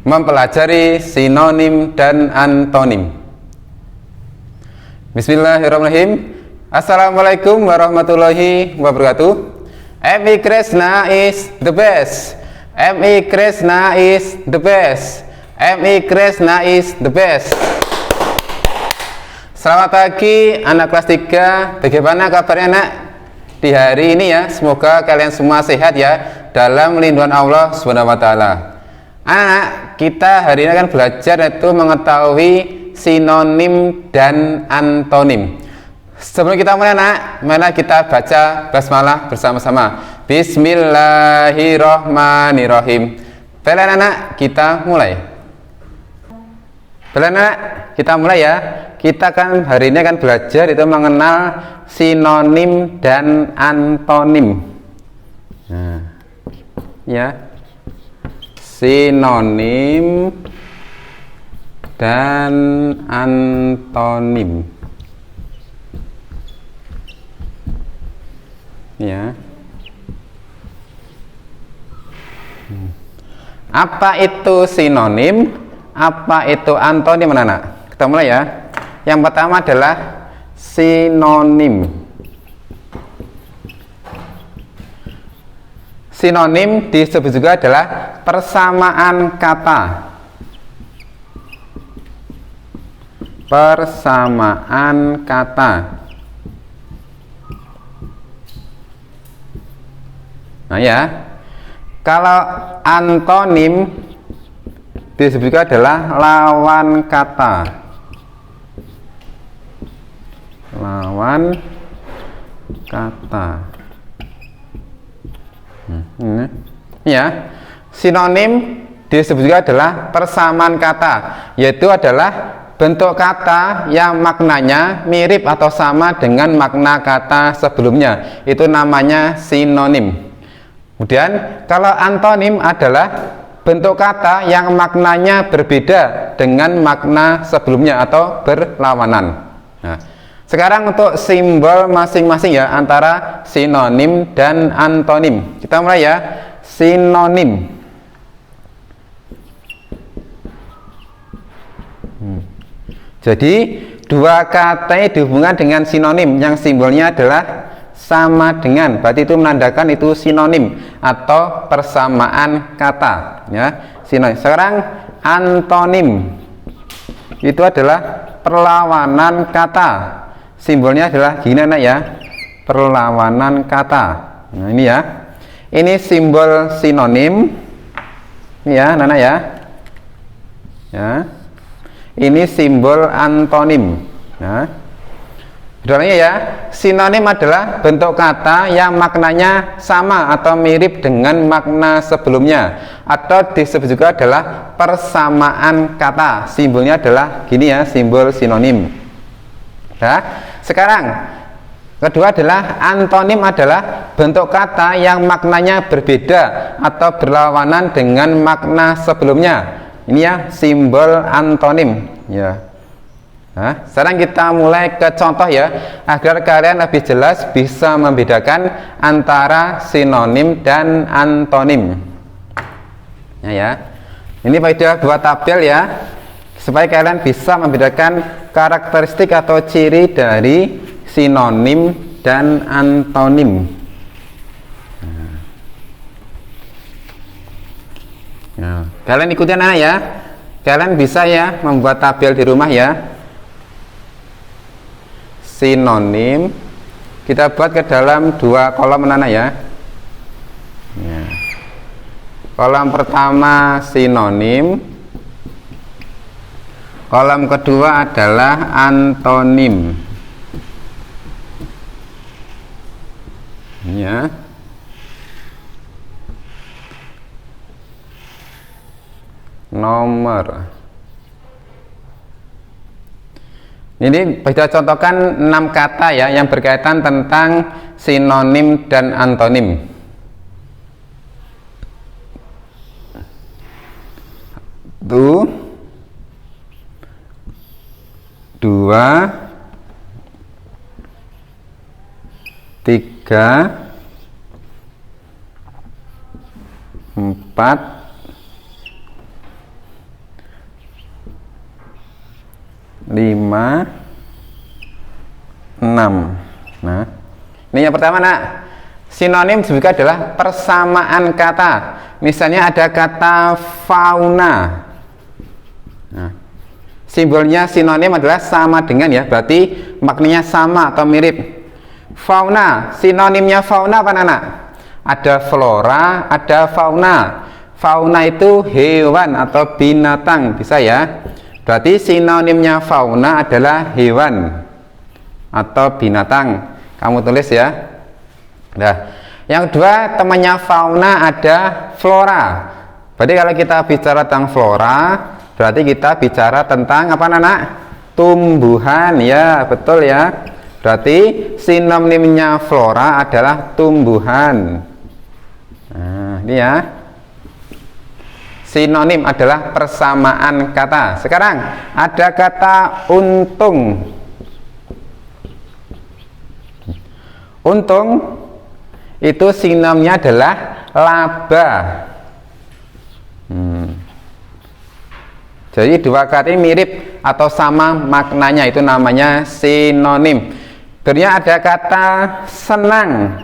mempelajari sinonim dan antonim. Bismillahirrahmanirrahim. Assalamualaikum warahmatullahi wabarakatuh. M.I. Kresna is the best. M.I. Kresna is the best. M.I. Kresna is the best. Selamat pagi anak kelas 3. Bagaimana kabarnya anak di hari ini ya? Semoga kalian semua sehat ya dalam lindungan Allah Subhanahu wa taala. Anak, kita hari ini akan belajar yaitu mengetahui sinonim dan antonim. Sebelum kita mulai anak, mari kita baca basmalah bersama-sama. Bismillahirrahmanirrahim. Baiklah anak, kita mulai. Baiklah anak, kita mulai ya. Kita kan hari ini akan belajar itu mengenal sinonim dan antonim. Nah, ya. Sinonim dan antonim. Ya. Apa itu sinonim? Apa itu antonim anak-anak? Kita mulai ya. Yang pertama adalah sinonim. Sinonim disebut juga adalah persamaan kata. Persamaan kata. Nah ya, kalau antonim disebut juga adalah lawan kata. Lawan kata. Ya, sinonim disebut juga adalah persamaan kata, yaitu adalah bentuk kata yang maknanya mirip atau sama dengan makna kata sebelumnya. Itu namanya sinonim. Kemudian kalau antonim adalah bentuk kata yang maknanya berbeda dengan makna sebelumnya atau berlawanan. Nah, sekarang untuk simbol masing-masing ya antara sinonim dan antonim. Kita mulai ya. Sinonim. Jadi dua kata ini dihubungkan dengan sinonim yang simbolnya adalah sama dengan. Berarti itu menandakan itu sinonim atau persamaan kata ya. Sinonim. Sekarang antonim. Itu adalah perlawanan kata. Simbolnya adalah gini anak ya, perlawanan kata. Nah ini ya, ini simbol sinonim, ini ya anak ya, ya. Ini simbol antonim. Nah, bedanya ya, sinonim adalah bentuk kata yang maknanya sama atau mirip dengan makna sebelumnya, atau disebut juga adalah persamaan kata. Simbolnya adalah gini ya, simbol sinonim. Nah, sekarang kedua adalah antonim adalah bentuk kata yang maknanya berbeda atau berlawanan dengan makna sebelumnya. Ini ya simbol antonim ya. Nah, sekarang kita mulai ke contoh ya agar kalian lebih jelas bisa membedakan antara sinonim dan antonim. Ya. Ini pada dua tabel ya supaya kalian bisa membedakan karakteristik atau ciri dari sinonim dan antonim. Nah, kalian ikuti anak ya. Kalian bisa ya membuat tabel di rumah ya. Sinonim kita buat ke dalam dua kolom anak ya. Kolom pertama sinonim. Kolom kedua adalah antonim. Ya. Nomor. Ini kita contohkan 6 kata ya yang berkaitan tentang sinonim dan antonim. Tuh. 2 3 4 5, 6. Nah, ini yang pertama nak. Sinonim juga adalah persamaan kata. Misalnya ada kata fauna. Nah, simbolnya sinonim adalah sama dengan ya, berarti maknanya sama atau mirip. Fauna, sinonimnya fauna apa anak? Ada flora, ada fauna. Fauna itu hewan atau binatang, bisa ya. Berarti sinonimnya fauna adalah hewan atau binatang. Kamu tulis ya. Nah, yang kedua temannya fauna ada flora. Berarti kalau kita bicara tentang flora, berarti kita bicara tentang apa anak? Tumbuhan ya, betul ya. Berarti sinonimnya flora adalah tumbuhan. Nah, ini ya. Sinonim adalah persamaan kata. Sekarang ada kata untung. Untung itu sinonimnya adalah laba. Jadi dua kata ini mirip atau sama maknanya, itu namanya sinonim. Berikutnya ada kata senang.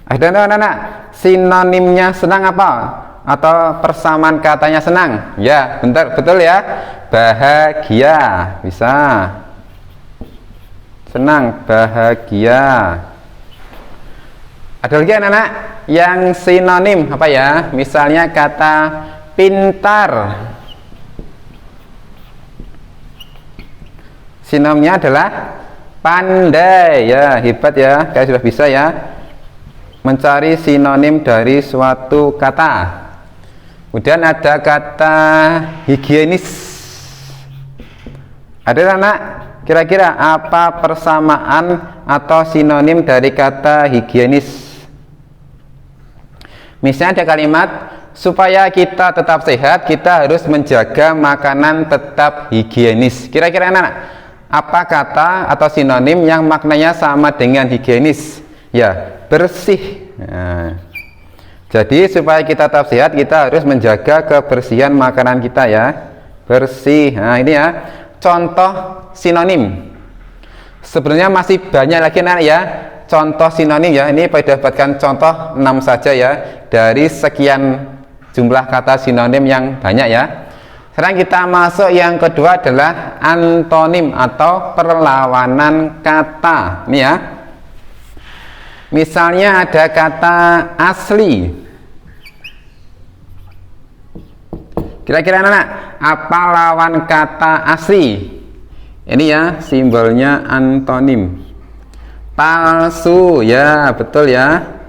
Ada anak-anak sinonimnya senang apa? Atau persamaan katanya senang? Ya, bentar, betul ya. Bahagia, bisa. Senang, bahagia. Ada lagi anak-anak yang sinonim apa ya? Misalnya kata pintar. Sinonimnya adalah pandai ya, hebat ya. Kalian sudah bisa ya mencari sinonim dari suatu kata. Kemudian ada kata higienis. Ada anak? Kira-kira apa persamaan atau sinonim dari kata higienis? Misalnya ada kalimat, supaya kita tetap sehat, kita harus menjaga makanan tetap higienis. Kira-kira anak, apa kata atau sinonim yang maknanya sama dengan higienis? Ya, bersih. Nah, jadi supaya kita tetap sehat, kita harus menjaga kebersihan makanan kita ya. Bersih. Nah, ini ya contoh sinonim. Sebenarnya masih banyak lagi anak ya contoh sinonim ya. Ini pada dapatkan contoh 6 saja ya dari sekian jumlah kata sinonim yang banyak ya. Sekarang kita masuk yang kedua adalah antonim atau perlawanan kata. Ini ya. Misalnya ada kata asli. Kira-kira anak, apa lawan kata asli? Ini ya simbolnya antonim. Palsu ya, betul ya.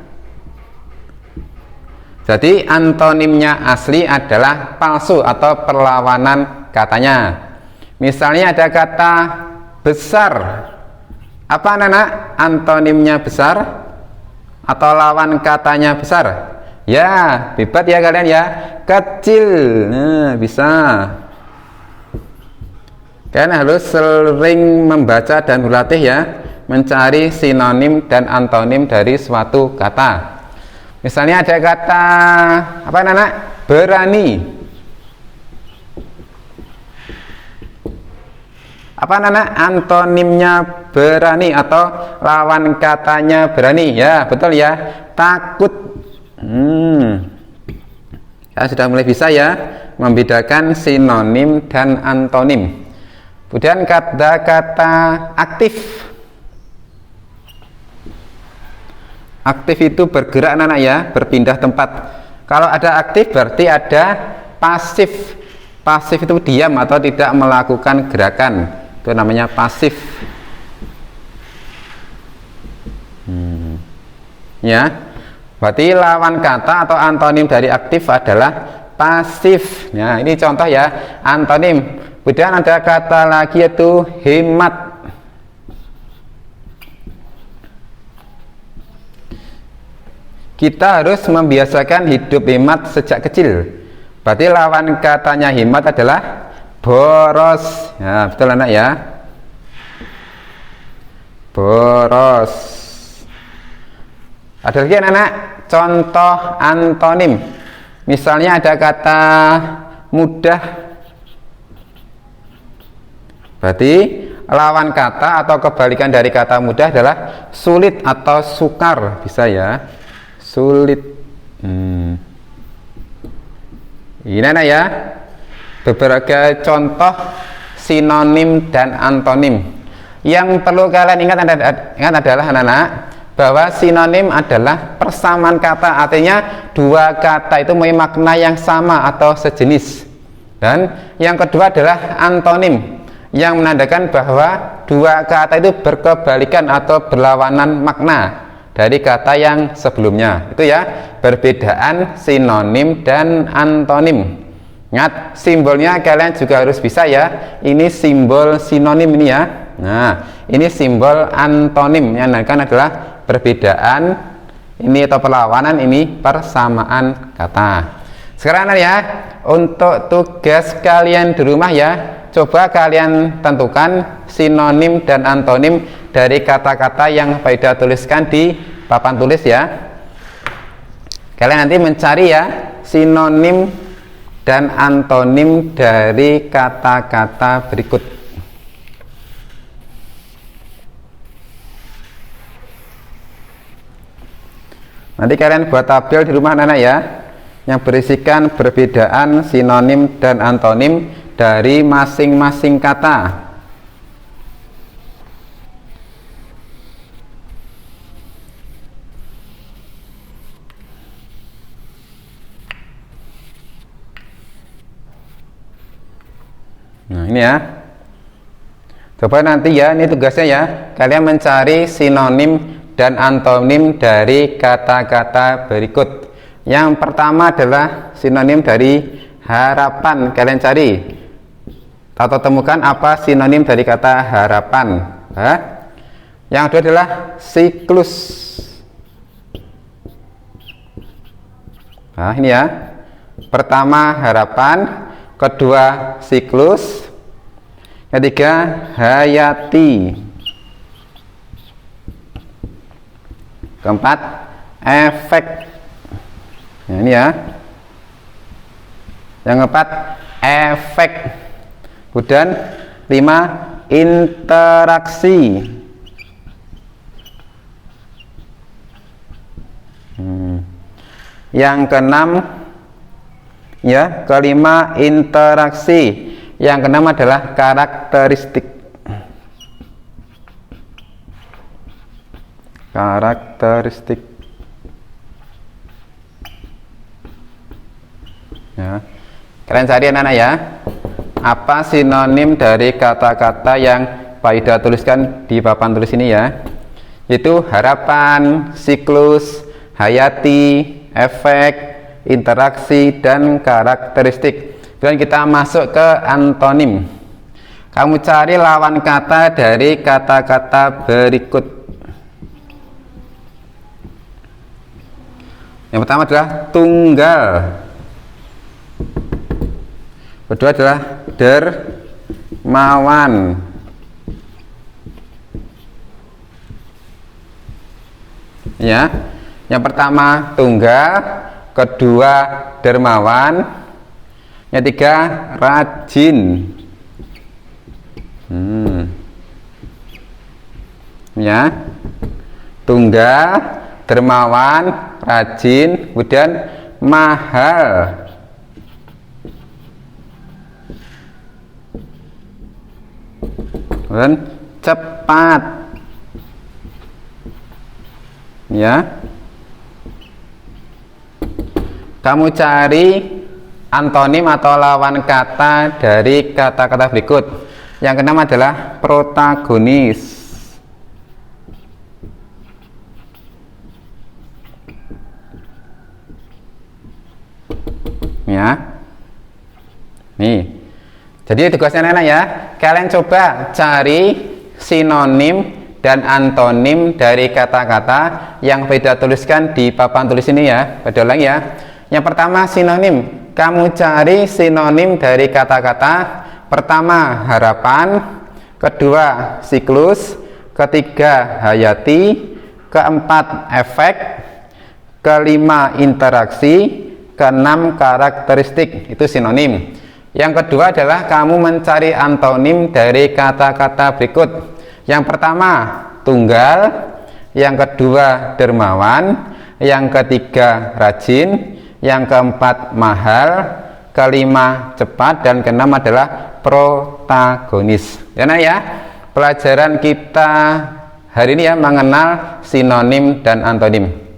Jadi antonimnya asli adalah palsu atau perlawanan katanya. Misalnya ada kata besar. Apa anak? Antonimnya besar atau lawan katanya besar? Ya, hebat ya kalian ya. Kecil. Nah, bisa. Kalian harus sering membaca dan berlatih ya, mencari sinonim dan antonim dari suatu kata. Misalnya ada kata apa anak? Berani. Apa anak? Antonimnya berani atau lawan katanya berani. Ya, betul ya. Takut. Ya, sudah mulai bisa ya membedakan sinonim dan antonim. Kemudian kata-kata aktif. Aktif itu bergerak anak ya, berpindah tempat. Kalau ada aktif berarti ada pasif. Pasif itu diam atau tidak melakukan gerakan. Itu namanya pasif. Ya. Berarti lawan kata atau antonim dari aktif adalah pasif. Nah, ini contoh ya, antonim. Kemudian ada kata lagi yaitu hemat. Kita harus membiasakan hidup hemat sejak kecil. Berarti lawan katanya hemat adalah boros. Ya, betul anak ya. Boros. Ada lagi anak-anak contoh antonim. Misalnya ada kata mudah. Berarti lawan kata atau kebalikan dari kata mudah adalah sulit atau sukar, bisa ya, sulit. Ini ya beberapa contoh sinonim dan antonim. Yang perlu kalian ingat adalah anak-anak, bahwa sinonim adalah persamaan kata, artinya dua kata itu memiliki makna yang sama atau sejenis. Dan yang kedua adalah antonim, yang menandakan bahwa dua kata itu berkebalikan atau berlawanan makna dari kata yang sebelumnya. Itu ya, perbedaan sinonim dan antonim. Ingat, simbolnya kalian juga harus bisa ya. Ini simbol sinonim ini ya. Nah, ini simbol antonim yang menandakan adalah perbedaan ini atau perlawanan, ini persamaan kata. Sekarang ya, untuk tugas kalian di rumah ya, coba kalian tentukan sinonim dan antonim dari kata-kata yang Faida tuliskan di papan tulis ya. Kalian nanti mencari ya sinonim dan antonim dari kata-kata berikut. Nanti kalian buat tabel di rumah anak-anak ya, yang berisikan perbedaan sinonim dan antonim dari masing-masing kata. Nah ini ya, coba nanti ya, ini tugasnya ya, kalian mencari sinonim dan antonim dari kata-kata berikut. Yang pertama adalah sinonim dari harapan. Kalian cari atau temukan apa sinonim dari kata harapan. Yang kedua adalah siklus. Nah ini ya, pertama harapan, kedua siklus, ketiga hayati, keempat efek. Nah, ini ya, yang keempat efek, kemudian 5 interaksi, yang keenam ya, kelima interaksi, yang keenam adalah karakteristik. Karakteristik ya. Kalian cari anak-anak ya, apa sinonim dari kata-kata yang Faida tuliskan di papan tulis ini ya, yaitu harapan, siklus, hayati, efek, interaksi, dan karakteristik. Dan kita masuk ke antonim. Kamu cari lawan kata dari kata-kata berikut. Yang pertama adalah tunggal, kedua adalah dermawan, ya. Yang pertama tunggal, kedua dermawan, yang ketiga rajin. Ya, tunggal, dermawan, rajin, kemudian mahal. Dan cepat. Ya. Kamu cari antonim atau lawan kata dari kata-kata berikut. Yang keenam adalah protagonis. Ya. Nih. Jadi tugasnya anak-anak ya, kalian coba cari sinonim dan antonim dari kata-kata yang Faida tuliskan di papan tulis ini ya. Pada ulang ya. Yang pertama sinonim, kamu cari sinonim dari kata-kata pertama harapan, kedua siklus, ketiga hayati, keempat efek, kelima interaksi, keenam karakteristik. Itu sinonim. Yang kedua adalah kamu mencari antonim dari kata-kata berikut. Yang pertama tunggal, yang kedua dermawan, yang ketiga rajin, yang keempat mahal, kelima cepat, dan keenam adalah protagonis. Ya nak ya, pelajaran kita hari ini ya mengenal sinonim dan antonim.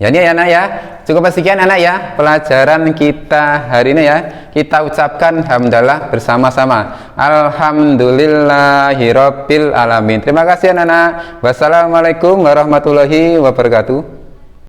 Ya ini ya nak ya, cukup sekian anak ya pelajaran kita hari ini ya. Kita ucapkan hamdalah bersama-sama. Alhamdulillahirabbil alamin. Terima kasih anak-anak. Wassalamualaikum warahmatullahi wabarakatuh.